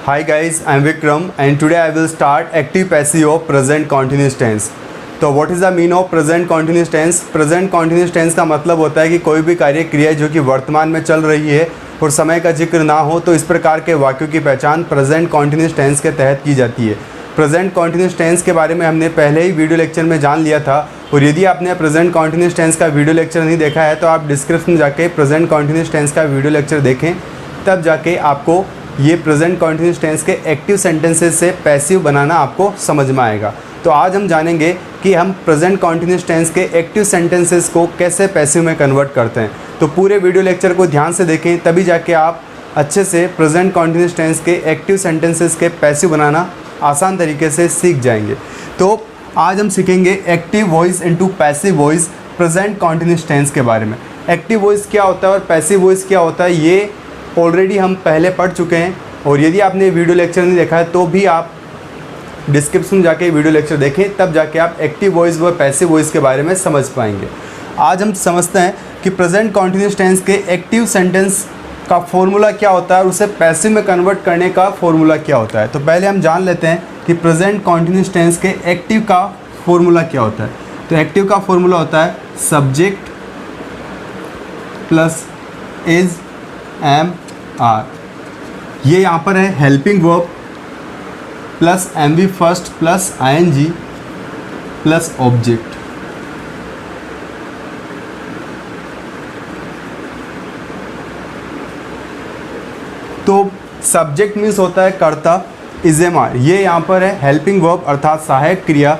Hi guys, I am Vikram and today I will start active passive of present continuous tense. तो what is the mean of present continuous tense? Present continuous tense का मतलब होता है कि कोई भी कार्य क्रिया जो कि वर्तमान में चल रही है और समय का जिक्र ना हो, तो इस प्रकार के वाक्यों की पहचान प्रेजेंट कॉन्टिन्यूस टेंस के तहत की जाती है। प्रेजेंट कॉन्टिन्यूस टेंस के बारे में हमने पहले ही वीडियो लेक्चर में जान लिया था, और यदि आपने प्रेजेंट कॉन्टिन्यूस टेंस का वीडियो लेक्चर नहीं देखा है तो आप डिस्क्रिप्शन में जाके प्रेजेंट कॉन्टिन्यूस टेंस का वीडियो लेक्चर देखें, तब जाके आपको ये प्रेजेंट कॉन्टिन्यूस टेंस के एक्टिव सेंटेंसेस से पैसिव बनाना आपको समझ में आएगा। तो आज हम जानेंगे कि हम प्रेजेंट कॉन्टिन्यूस टेंस के एक्टिव सेंटेंसेस को कैसे पैसिव में कन्वर्ट करते हैं। तो पूरे वीडियो लेक्चर को ध्यान से देखें, तभी जाके आप अच्छे से प्रेजेंट कॉन्टिन्यूस टेंस के एक्टिव सेंटेंसेस के पैसिव बनाना आसान तरीके से सीख जाएंगे। तो आज हम सीखेंगे active voice into passive voice present continuous tense के बारे में। एक्टिव वॉइस क्या होता है और पैसिव वॉइस क्या होता है, ये ऑलरेडी हम पहले पढ़ चुके हैं, और यदि आपने वीडियो लेक्चर नहीं देखा है तो भी आप डिस्क्रिप्शन में जाके वीडियो लेक्चर देखें, तब जाके आप एक्टिव वॉइस व पैसिव वॉइस के बारे में समझ पाएंगे। आज हम समझते हैं कि प्रेजेंट कॉन्टिन्यूस टेंस के एक्टिव सेंटेंस का फॉर्मूला क्या होता है और उसे पैसिव में कन्वर्ट करने का फॉर्मूला क्या होता है। तो पहले हम जान लेते हैं कि प्रेजेंट कॉन्टिन्यूस टेंस के एक्टिव का फॉर्मूला क्या होता है। तो एक्टिव का फॉर्मूला होता है subject plus is am are. ये यहाँ पर है helping verb plus M V first plus I N G plus object. तो सब्जेक्ट मीन्स होता है कर्ता, इज एम आर ये यहाँ पर है हेल्पिंग वर्ब अर्थात सहायक क्रिया,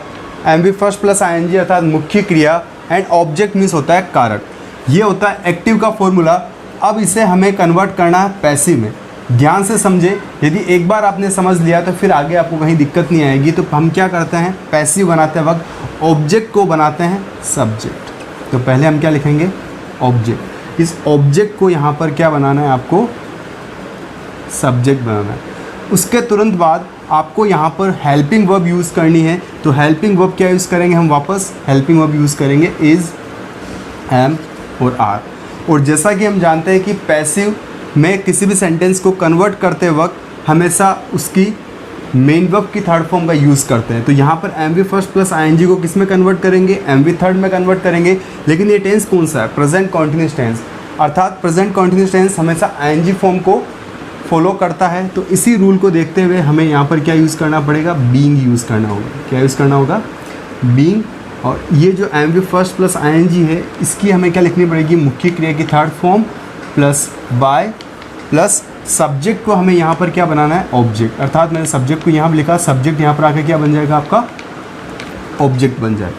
M V first plus I N G अर्थात मुख्य क्रिया, एंड ऑब्जेक्ट मीन्स होता है कारक। ये होता है एक्टिव का फॉर्मूला। अब इसे हमें कन्वर्ट करना है पैसिव में। ध्यान से समझे, यदि एक बार आपने समझ लिया तो फिर आगे आपको कहीं दिक्कत नहीं आएगी। तो हम क्या करते हैं, पैसिव बनाते वक्त ऑब्जेक्ट को बनाते हैं सब्जेक्ट। तो पहले हम क्या लिखेंगे, ऑब्जेक्ट। इस ऑब्जेक्ट को यहाँ पर क्या बनाना है, आपको सब्जेक्ट बनाना है। उसके तुरंत बाद आपको यहाँ पर हेल्पिंग वर्ब यूज़ करनी है। तो हेल्पिंग वर्ब क्या यूज़ करेंगे, हम वापस हेल्पिंग वर्ब यूज़ करेंगे इज़, एम और आर। और जैसा कि हम जानते हैं कि पैसिव में किसी भी सेंटेंस को कन्वर्ट करते वक्त हमेशा उसकी मेन वर्ब की थर्ड फॉर्म का यूज़ करते हैं। तो यहाँ पर M V first plus I N G को किस में कन्वर्ट करेंगे, एम वी थर्ड में कन्वर्ट करेंगे। लेकिन ये टेंस कौन सा है, प्रेजेंट कॉन्टिन्यूस टेंस, अर्थात प्रेजेंट कॉन्टिन्यूस टेंस हमेशा आई एन जी फॉर्म को फॉलो करता है। तो इसी रूल को देखते हुए हमें यहाँ पर क्या यूज़ करना पड़ेगा, बीइंग यूज़ करना होगा। क्या यूज़ करना होगा, बीइंग। और ये जो M V first plus I N G है, इसकी हमें क्या लिखनी पड़ेगी, मुख्य क्रिया की third form plus by plus subject को हमें यहाँ पर क्या बनाना है, ऑब्जेक्ट। अर्थात मैंने सब्जेक्ट को यहाँ पर लिखा, सब्जेक्ट यहाँ पर आके क्या बन जाएगा, आपका ऑब्जेक्ट बन जाए।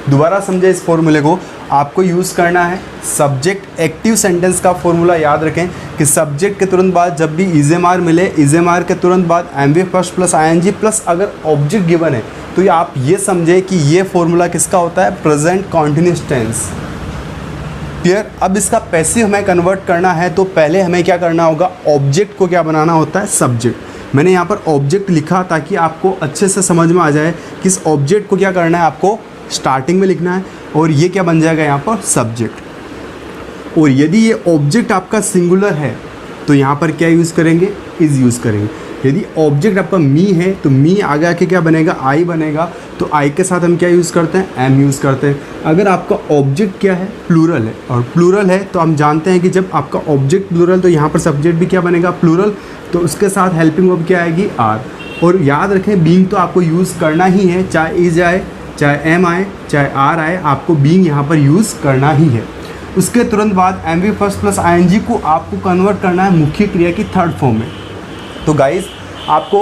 दोबारा समझे इस फॉर्मूले को, आपको यूज़ करना है सब्जेक्ट। एक्टिव सेंटेंस का फॉर्मूला याद रखें कि सब्जेक्ट के तुरंत बाद जब भी इज एम आर मिले, इज एम आर के तुरंत बाद M V first plus I N G plus अगर ऑब्जेक्ट गिवन है, तो ये आप ये समझे कि ये फॉर्मूला किसका होता है, प्रेजेंट कॉन्टिन्यूस टेंस। क्लियर। अब इसका पैसिव हमें कन्वर्ट करना है, तो पहले हमें क्या करना होगा, ऑब्जेक्ट को क्या बनाना होता है, सब्जेक्ट। मैंने यहाँ पर ऑब्जेक्ट लिखा ताकि आपको अच्छे से समझ में आ जाए कि इस ऑब्जेक्ट को क्या करना है, आपको स्टार्टिंग में लिखना है, और ये क्या बन जाएगा यहाँ पर सब्जेक्ट। और यदि ये ऑब्जेक्ट आपका सिंगुलर है तो यहाँ पर क्या यूज़ करेंगे, इज़ यूज़ करेंगे। यदि ऑब्जेक्ट आपका मी है तो मी आगे आके क्या बनेगा, आई बनेगा। तो आई के साथ हम क्या यूज़ करते हैं, एम यूज़ करते हैं। अगर आपका ऑब्जेक्ट क्या है, प्लूरल है, और प्लूरल है तो हम जानते हैं कि जब आपका ऑब्जेक्ट प्लूरल तो यहाँ पर सब्जेक्ट भी क्या बनेगा, प्लूरल। तो उसके साथ हेल्पिंग वर्ब क्या आएगी, आर। और याद रखें बीइंग तो आपको यूज़ करना ही है, चाहे इज आए, चाहे एम आए, चाहे आर आए, आपको बीइंग यहाँ पर यूज़ करना ही है। उसके तुरंत बाद M V first plus I N G को आपको कन्वर्ट करना है मुख्य क्रिया की थर्ड फॉर्म में। तो गाइस आपको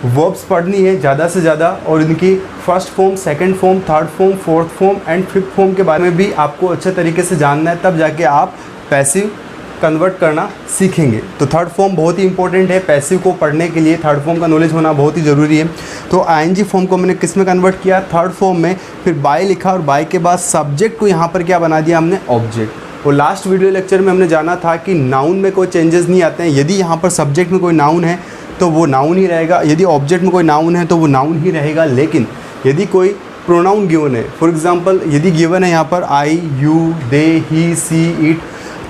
वर्ब्स पढ़नी है ज़्यादा से ज़्यादा, और इनकी first form, second form, third form, fourth form and fifth form के बारे में भी आपको अच्छे तरीके से जानना है, तब जाके आप पैसिव कन्वर्ट करना सीखेंगे। तो थर्ड फॉर्म बहुत ही इंपॉर्टेंट है, पैसिव को पढ़ने के लिए थर्ड फॉर्म का नॉलेज होना बहुत ही ज़रूरी है। तो आईएनजी फॉर्म को मैंने किस में कन्वर्ट किया, थर्ड फॉर्म में। फिर बाय लिखा, और बाय के बाद सब्जेक्ट को यहाँ पर क्या बना दिया हमने, ऑब्जेक्ट। और लास्ट वीडियो लेक्चर में हमने जाना था कि नाउन में कोई चेंजेस नहीं आते हैं। यदि यहाँ पर सब्जेक्ट में कोई नाउन है तो वो नाउन ही रहेगा, यदि ऑब्जेक्ट में कोई नाउन है तो वो नाउन ही रहेगा। लेकिन यदि कोई प्रोनाउन गिवन है, फॉर एग्जांपल यदि गिवन है यहाँ पर आई, you, they, he, C, it,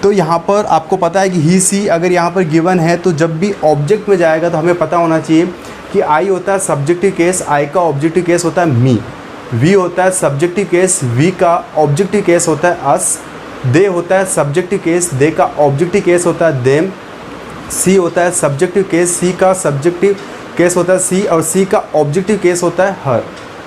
तो यहाँ पर आपको पता है कि ही सी अगर यहाँ पर गिवन है तो जब भी ऑब्जेक्ट में जाएगा तो हमें पता होना चाहिए कि आई होता है सब्जेक्टिव केस, आई का ऑब्जेक्टिव केस होता है मी, वी होता है सब्जेक्टिव केस, वी का ऑब्जेक्टिव केस होता है अस, दे होता है सब्जेक्टिव केस, दे का ऑब्जेक्टिव केस होता है देम, सी होता है सब्जेक्टिव केस, सी का सब्जेक्टिव केस होता है सी, और सी का ऑब्जेक्टिव केस होता है हर।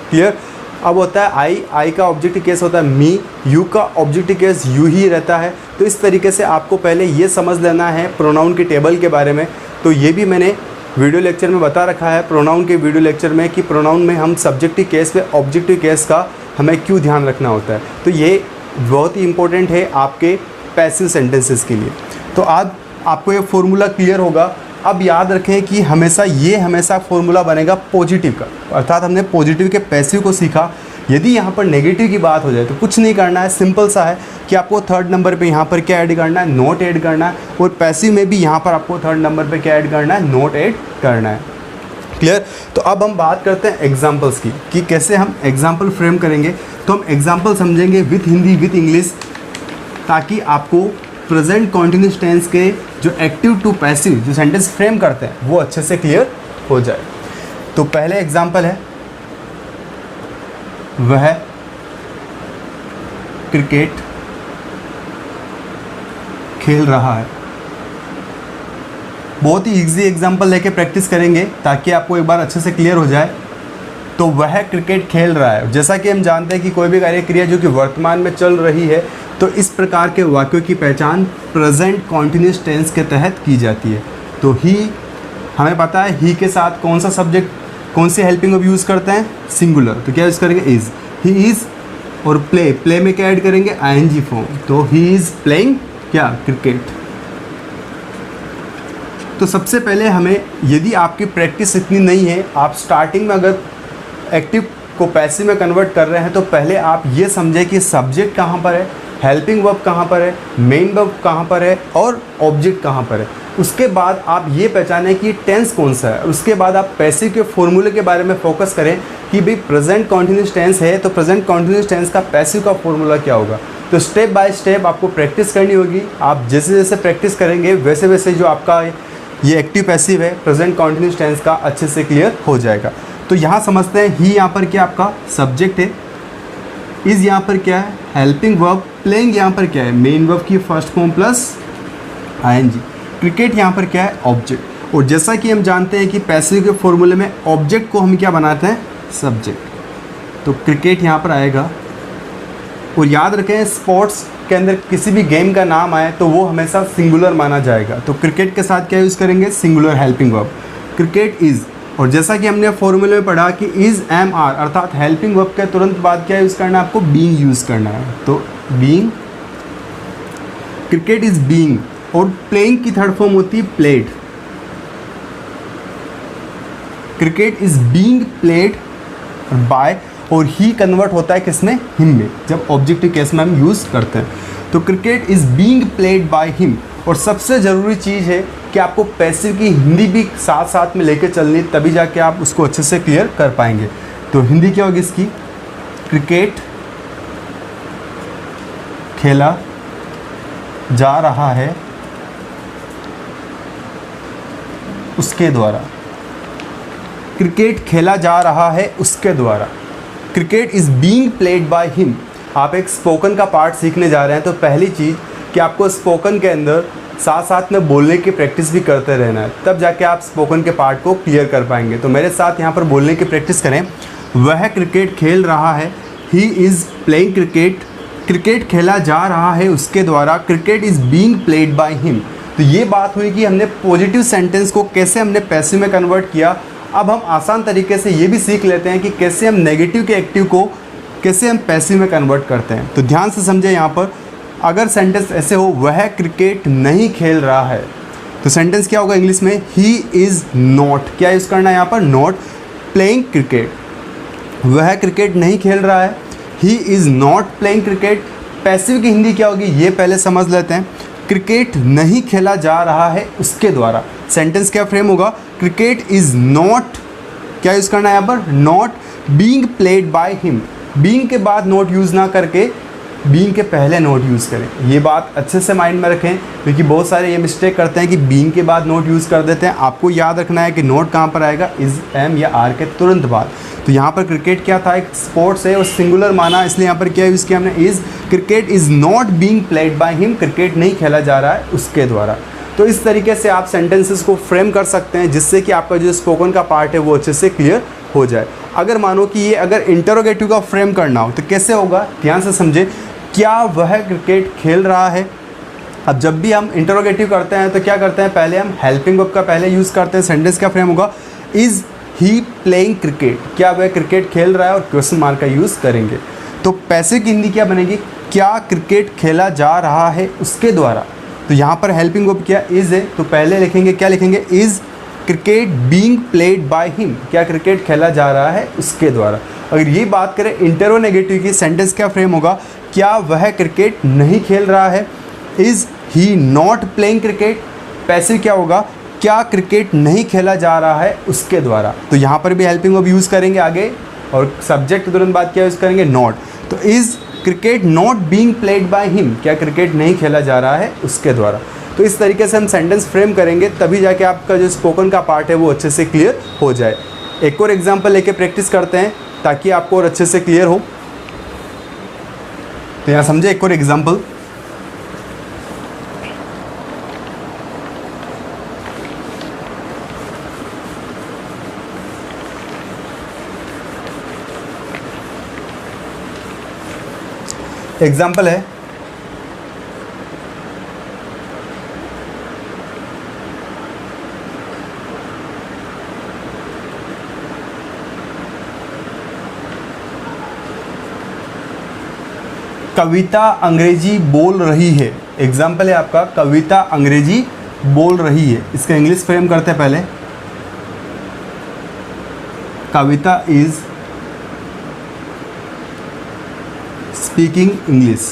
क्लियर। अब होता है आई का ऑब्जेक्टिव केस होता है मी, यू का ऑब्जेक्टिव केस यू ही रहता है। तो इस तरीके से आपको पहले ये समझ लेना है प्रोनाउन की टेबल के बारे में। तो ये भी मैंने वीडियो लेक्चर में बता रखा है प्रोनाउन के वीडियो लेक्चर में कि प्रोनाउन में हम सब्जेक्टिव केस पे ऑब्जेक्टिव केस का हमें क्यों ध्यान रखना होता है। तो ये बहुत ही इंपॉर्टेंट है आपके पैसिव सेंटेंसेस के लिए। तो आज आपको ये फॉर्मूला क्लियर होगा। अब याद रखें कि हमेशा फॉर्मूला बनेगा पॉजिटिव का, अर्थात हमने पॉजिटिव के पैसिव को सीखा। यदि यहाँ पर नेगेटिव की बात हो जाए तो कुछ नहीं करना है, सिंपल सा है कि आपको थर्ड नंबर पे यहाँ पर क्या ऐड करना है, नोट ऐड करना है, और पैसिव में भी यहाँ पर आपको थर्ड नंबर पे क्या ऐड करना है, नोट ऐड करना है। क्लियर। तो अब हम बात करते हैं एग्जाम्पल्स की कि कैसे हम एग्जाम्पल फ्रेम करेंगे। तो हम एग्जाम्पल समझेंगे विथ हिंदी विथ इंग्लिश, ताकि आपको प्रेजेंट कॉन्टिन्यूस टेंस के जो एक्टिव टू पैसिव जो सेंटेंस फ्रेम करते हैं वो अच्छे से क्लियर हो जाए। तो पहले एग्जाम्पल है, वह क्रिकेट खेल रहा है। बहुत ही इजी एग्जाम्पल लेके प्रैक्टिस करेंगे ताकि आपको एक बार अच्छे से क्लियर हो जाए। तो वह क्रिकेट खेल रहा है। जैसा कि हम जानते हैं कि कोई भी कार्य क्रिया जो कि वर्तमान में चल रही है तो इस प्रकार के वाक्यों की पहचान प्रेजेंट कॉन्टिन्यूस टेंस के तहत की जाती है। तो ही, हमें पता है ही के साथ कौन सा सब्जेक्ट, कौन सी हेल्पिंग वर्ब यूज़ करते हैं, सिंगुलर। तो क्या यूज़ करेंगे, इज़। ही इज़, और प्ले में क्या ऐड करेंगे, आईएनजी फॉर्म। तो ही इज़ प्लेइंग क्या, क्रिकेट। तो सबसे पहले हमें, यदि आपकी प्रैक्टिस इतनी नहीं है, आप स्टार्टिंग में अगर एक्टिव को पैसिव में कन्वर्ट कर रहे हैं तो पहले आप ये समझें कि सब्जेक्ट कहाँ पर है, हेल्पिंग वर्ब कहाँ पर है, मेन वर्ब कहाँ पर है और ऑब्जेक्ट कहाँ पर है। उसके बाद आप ये पहचानें कि टेंस कौन सा है। उसके बाद आप पैसिव के फॉर्मूले के बारे में फोकस करें कि भाई प्रेजेंट कॉन्टिन्यूस टेंस है तो प्रेजेंट कॉन्टिन्यूस टेंस का पैसिव का फॉर्मूला क्या होगा। तो स्टेप बाय स्टेप आपको प्रैक्टिस करनी होगी। आप जैसे जैसे प्रैक्टिस करेंगे वैसे वैसे जो आपका ये एक्टिव पैसिव है प्रेजेंट कॉन्टिन्यूस टेंस का अच्छे से क्लियर हो जाएगा। तो यहाँ समझते हैं, ही यहाँ पर क्या आपका सब्जेक्ट है, इज़ यहाँ पर क्या है हेल्पिंग वर्ब, प्लेइंग यहाँ पर क्या है मेन वर्ब की first form plus ING, cricket यहाँ पर क्या है ऑब्जेक्ट। और जैसा कि हम जानते हैं कि पैसिव के फॉर्मूले में ऑब्जेक्ट को हम क्या बनाते हैं, सब्जेक्ट। तो क्रिकेट यहाँ पर आएगा। और याद रखें स्पोर्ट्स के अंदर किसी भी गेम का नाम आए तो वो हमेशा सिंगुलर माना जाएगा। तो क्रिकेट के साथ क्या यूज़ करेंगे, singular helping verb, cricket is. और जैसा कि हमने फॉर्मूले में पढ़ा कि इज़ एम आर, अर्थात हेल्पिंग वर्ब के तुरंत बाद क्या यूज़ करना है, आपको बीइंग यूज़ करना है। तो बीइंग, क्रिकेट इज़ बीइंग। और प्लेइंग की थर्ड फॉर्म होती है played. Cricket is being played by, और ही कन्वर्ट होता है किसमें, हिम में, जब ऑब्जेक्टिव केस में हम यूज़ करते हैं। तो cricket is being played by him. और सबसे ज़रूरी चीज़ है कि आपको पैसिव की हिंदी भी साथ साथ में लेके चलनी, तभी जाके आप उसको अच्छे से क्लियर कर पाएंगे। तो हिंदी क्या होगी इसकी, क्रिकेट खेला जा रहा है उसके द्वारा, क्रिकेट खेला जा रहा है उसके द्वारा, cricket is being played by him. आप एक स्पोकन का पार्ट सीखने जा रहे हैं तो पहली चीज़ कि आपको स्पोकन के अंदर साथ साथ में बोलने की प्रैक्टिस भी करते रहना है, तब जाके आप स्पोकन के पार्ट को क्लियर कर पाएंगे। तो मेरे साथ यहाँ पर बोलने की प्रैक्टिस करें, वह क्रिकेट खेल रहा है, he is playing cricket, cricket खेला जा रहा है उसके द्वारा, cricket is being played by him. तो ये बात हुई कि हमने पॉजिटिव सेंटेंस को कैसे हमने पैसिव में कन्वर्ट किया। अब हम आसान तरीके से ये भी सीख लेते हैं कि कैसे हम नेगेटिव के एक्टिव को कैसे हम पैसिव में कन्वर्ट करते हैं। तो ध्यान से समझे, यहाँ पर अगर सेंटेंस ऐसे हो, वह क्रिकेट नहीं खेल रहा है, तो सेंटेंस क्या होगा इंग्लिश में, ही इज़ नॉट, क्या यूज़ करना है यहाँ पर, नॉट प्लेइंग क्रिकेट। वह क्रिकेट नहीं खेल रहा है, he is not playing cricket. Passive की हिंदी क्या होगी ये पहले समझ लेते हैं, क्रिकेट नहीं खेला जा रहा है उसके द्वारा। सेंटेंस क्या फ्रेम होगा, क्रिकेट इज़ नॉट, क्या यूज़ करना है यहाँ पर, not being played by him. Being के बाद नॉट यूज़ ना करके बीइंग के पहले नोट यूज़ करें। ये बात अच्छे से माइंड में रखें, क्योंकि बहुत सारे ये मिस्टेक करते हैं कि बीइंग के बाद नोट यूज़ कर देते हैं। आपको याद रखना है कि नोट कहाँ पर आएगा, इज़, एम या आर के तुरंत बाद। तो यहाँ पर क्रिकेट क्या था, एक स्पोर्ट्स है और सिंगुलर माना, इसलिए यहाँ पर क्या यूज़ किया हमने, is cricket is not being played by him, cricket नहीं खेला जा रहा है उसके द्वारा। तो इस तरीके से आप सेंटेंसेस को फ्रेम कर सकते हैं, जिससे कि आपका जो स्पोकन का पार्ट है वो अच्छे से क्लियर हो जाए। अगर मानो कि ये अगर इंटरोगेटिव का फ्रेम करना हो तो कैसे होगा, ध्यान से समझे। क्या वह क्रिकेट खेल रहा है। अब जब भी हम इंटरोगेटिव करते हैं तो क्या करते हैं, पहले हम हेल्पिंग वर्ब का पहले यूज़ करते हैं। सेंटेंस का फ्रेम होगा इज़ ही प्लेइंग क्रिकेट, क्या वह क्रिकेट खेल रहा है, और क्वेश्चन मार्क का यूज़ करेंगे। तो पैसिव की हिंदी क्या बनेगी, क्या क्रिकेट खेला जा रहा है उसके द्वारा। तो यहाँ पर हेल्पिंग वर्ब क्या इज़ है, तो पहले लिखेंगे, क्या लिखेंगे, is cricket being played by him, क्या क्रिकेट खेला जा रहा है उसके द्वारा। अगर ये बात करें इंटरोनेगेटिव की, सेंटेंस क्या फ्रेम होगा, क्या वह क्रिकेट नहीं खेल रहा है, is he not playing cricket. Passive क्या होगा, क्या क्रिकेट नहीं खेला जा रहा है उसके द्वारा। तो यहाँ पर भी हेल्पिंग वर्ब यूज़ करेंगे आगे, और सब्जेक्ट तुरंत बाद क्या यूज़ करेंगे, नॉट। तो is cricket not being played by him, क्या क्रिकेट नहीं खेला जा रहा है उसके द्वारा। तो इस तरीके से हम सेंटेंस फ्रेम करेंगे, तभी जाके आपका जो स्पोकन का पार्ट है वो अच्छे से क्लियर हो जाए। एक और एग्जांपल लेके प्रैक्टिस करते हैं ताकि आपको और अच्छे से क्लियर हो। तो यहाँ समझे, एक और एग्जांपल। एग्जाम्पल है, कविता अंग्रेजी बोल रही है। एग्जाम्पल है आपका, कविता अंग्रेजी बोल रही है। इसका इंग्लिश फ्रेम करते हैं पहले, Kavita is speaking English.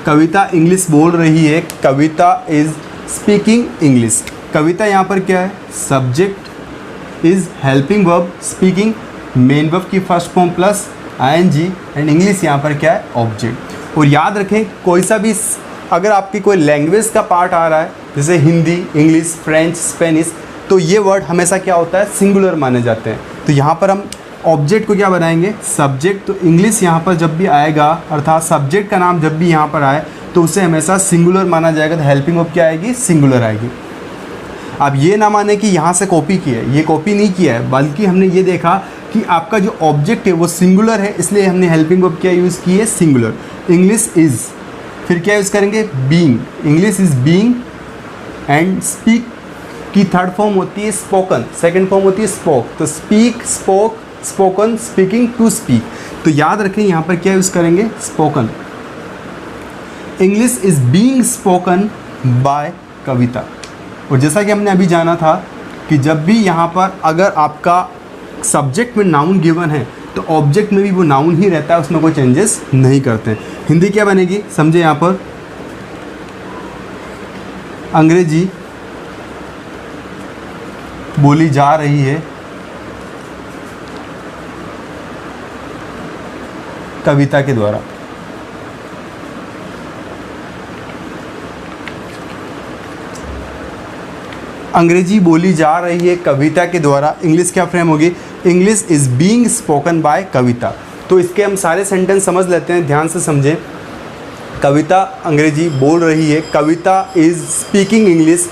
Kavita English बोल रही है, Kavita is speaking English. Kavita यहाँ पर क्या है, subject is helping verb speaking, main verb की first form plus ING, and English यहाँ पर क्या है, ऑब्जेक्ट। और याद रखें, कोई सा भी अगर आपकी कोई लैंग्वेज का पार्ट आ रहा है, जैसे हिंदी, इंग्लिश, फ्रेंच, स्पेनिश, तो ये वर्ड हमेशा क्या होता है, सिंगुलर माने जाते हैं। तो यहाँ पर हम ऑब्जेक्ट को क्या बनाएंगे, सब्जेक्ट। तो इंग्लिश यहाँ पर जब भी आएगा, अर्थात सब्जेक्ट का नाम जब भी यहाँ पर आए तो उसे हमेशा सिंगुलर माना जाएगा। तो हेल्पिंग वर्ब क्या आएगी, सिंगुलर आएगी। अब ये ना माने कि यहाँ से कॉपी किया है, ये कॉपी नहीं किया है, बल्कि हमने ये देखा कि आपका जो ऑब्जेक्ट है वो सिंगुलर है, इसलिए हमने हेल्पिंग वर्ब क्या यूज़ की है, सिंगुलर। इंग्लिश इज़, फिर क्या यूज़ करेंगे, being. English is being, and speak की थर्ड फॉर्म होती है स्पोकन, सेकंड फॉर्म होती है स्पोक। तो speak, spoke, spoken, speaking, to speak. तो याद रखें यहाँ पर क्या यूज़ करेंगे, spoken. English is being spoken by Kavita. और जैसा कि हमने अभी जाना था कि जब भी यहाँ पर अगर आपका सब्जेक्ट में नाउन गिवन है तो ऑब्जेक्ट में भी वो नाउन ही रहता है, उसमें कोई चेंजेस नहीं करते। हिंदी क्या बनेगी, समझे, यहाँ पर अंग्रेजी बोली जा रही है कविता के द्वारा। अंग्रेजी बोली जा रही है कविता के द्वारा। इंग्लिश क्या फ्रेम होगी, English is being spoken by Kavita. तो इसके हम सारे सेंटेंस समझ लेते हैं, ध्यान से समझें। कविता अंग्रेजी बोल रही है, Kavita is speaking English,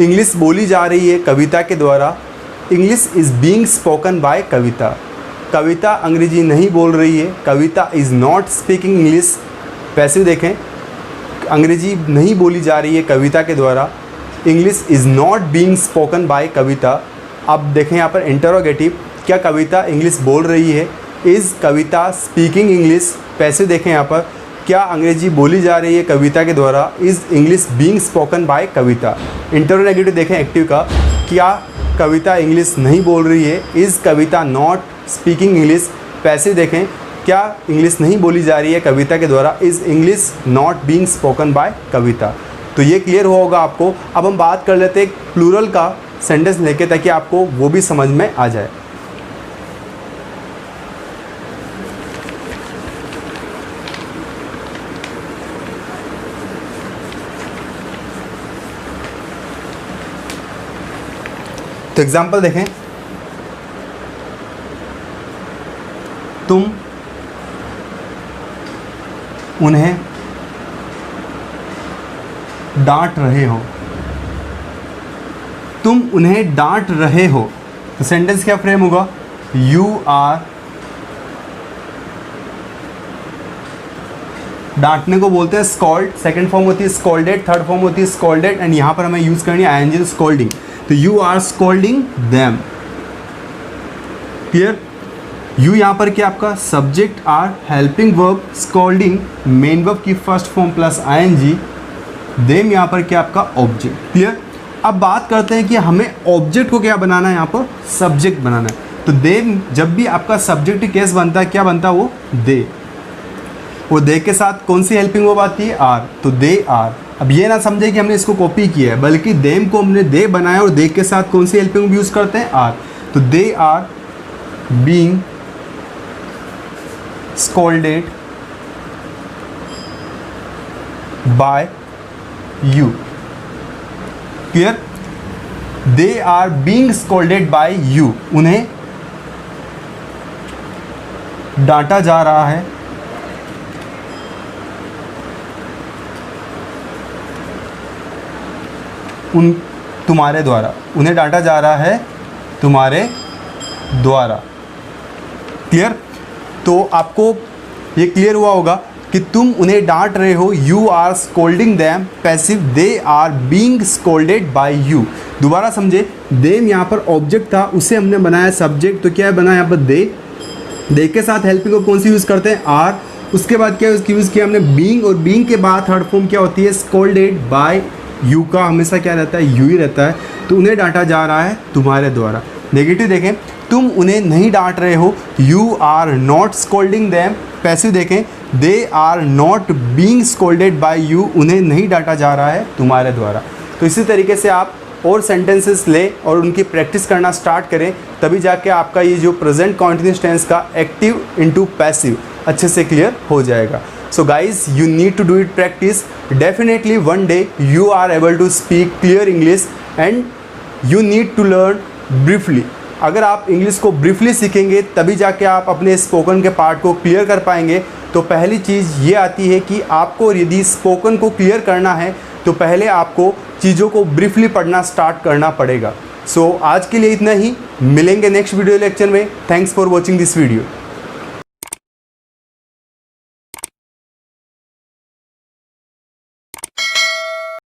English बोली जा रही है कविता के द्वारा। English is being spoken by Kavita. Kavita अंग्रेजी नहीं बोल रही है, Kavita is not speaking English. Passive देखें, अंग्रेजी नहीं बोली जा रही है कविता के द्वारा। English is not being spoken by Kavita. अब देखें यहाँ पर इंटरोगेटिव, क्या कविता इंग्लिश बोल रही है, is Kavita speaking English. Passive देखें यहाँ पर, क्या अंग्रेजी बोली जा रही है कविता के द्वारा, is English being spoken by Kavita. Interrogative देखें एक्टिव का, क्या कविता इंग्लिश नहीं बोल रही है, is Kavita not speaking English. Passive देखें, क्या इंग्लिश नहीं बोली जा रही है कविता के द्वारा, is English not being spoken by Kavita. तो ये क्लियर होगा आपको। अब हम बात कर लेते हैं एक प्लूरल का सेंटेंस लेके, ताकि आपको वो भी समझ में आ जाए। तो एग्जाम्पल देखें, तुम उन्हें डांट रहे हो, तुम उन्हें डांट रहे हो। तो सेंटेंस क्या फ्रेम होगा, यू आर, डांटने को बोलते हैं स्कॉल्ड, सेकंड फॉर्म होती है स्कॉल्डेड, थर्ड फॉर्म होती है स्कॉल्डेड, एंड यहां पर हमें यूज करनी है आईएनजी स्कॉल्डिंग। तो you are scolding them, clear. You यहां पर क्या आपका subject, are helping verb, scolding main verb की first form plus ING, them यहां पर क्या आपका ऑब्जेक्ट, क्लियर। अब बात करते हैं कि हमें ऑब्जेक्ट को क्या बनाना है, यहाँ पर सब्जेक्ट बनाना है। तो दे, जब भी आपका सब्जेक्ट केस बनता है, क्या बनता है वो दे, वो दे के साथ कौन सी हेल्पिंग वर्ब आती है, आर, तो दे आर। अब ये ना समझे कि हमने इसको कॉपी किया है, बल्कि देम को हमने दे बनाया और दे के साथ कौन सी हेल्पिंग वर्ब यूज करते हैं, आर। तो they are being scolded by you, clear. They are being scolded by you, उन्हें डांटा जा रहा है तुम्हारे द्वारा, उन्हें डांटा जा रहा है तुम्हारे द्वारा, क्लियर। तो आपको ये क्लियर हुआ होगा कि तुम उन्हें डांट रहे हो, you are scolding them, passive, they are being scolded by you. दोबारा समझे, देम यहाँ पर ऑब्जेक्ट था, उसे हमने बनाया सब्जेक्ट, तो क्या है बना यहाँ पर दे के साथ हेल्पिंग को कौन सी यूज़ करते हैं, आर। उसके बाद क्या यूज़ किया हमने बीइंग, और बीइंग के बाद थर्ड फॉर्म क्या होती है, स्कोल्डेड बाय यू का हमेशा क्या रहता है, यू ही रहता है। तो उन्हें डांटा जा रहा है तुम्हारे द्वारा। नेगेटिव देखें, तुम उन्हें नहीं डांट रहे हो, you are not scolding them. Passive देखें, they are not being scolded by you, उन्हें नहीं डांटा जा रहा है तुम्हारे द्वारा। तो इसी तरीके से आप और सेंटेंसेस ले और उनकी प्रैक्टिस करना स्टार्ट करें, तभी जाके आपका ये जो प्रेजेंट कॉन्टिन्यूस टेंस का एक्टिव इनटू पैसिव अच्छे से क्लियर हो जाएगा। So guys, you need to do it practice. Definitely one day you are able to speak clear English and you need to learn briefly. अगर आप English को briefly सीखेंगे तभी जाके आप अपने स्पोकन के पार्ट को क्लियर कर पाएंगे। तो पहली चीज़ ये आती है कि आपको यदि स्पोकन को क्लियर करना है तो पहले आपको चीज़ों को ब्रीफली पढ़ना स्टार्ट करना पड़ेगा। सो आज के लिए इतना ही, मिलेंगे नेक्स्ट वीडियो लेक्चर में। Thanks for watching this video.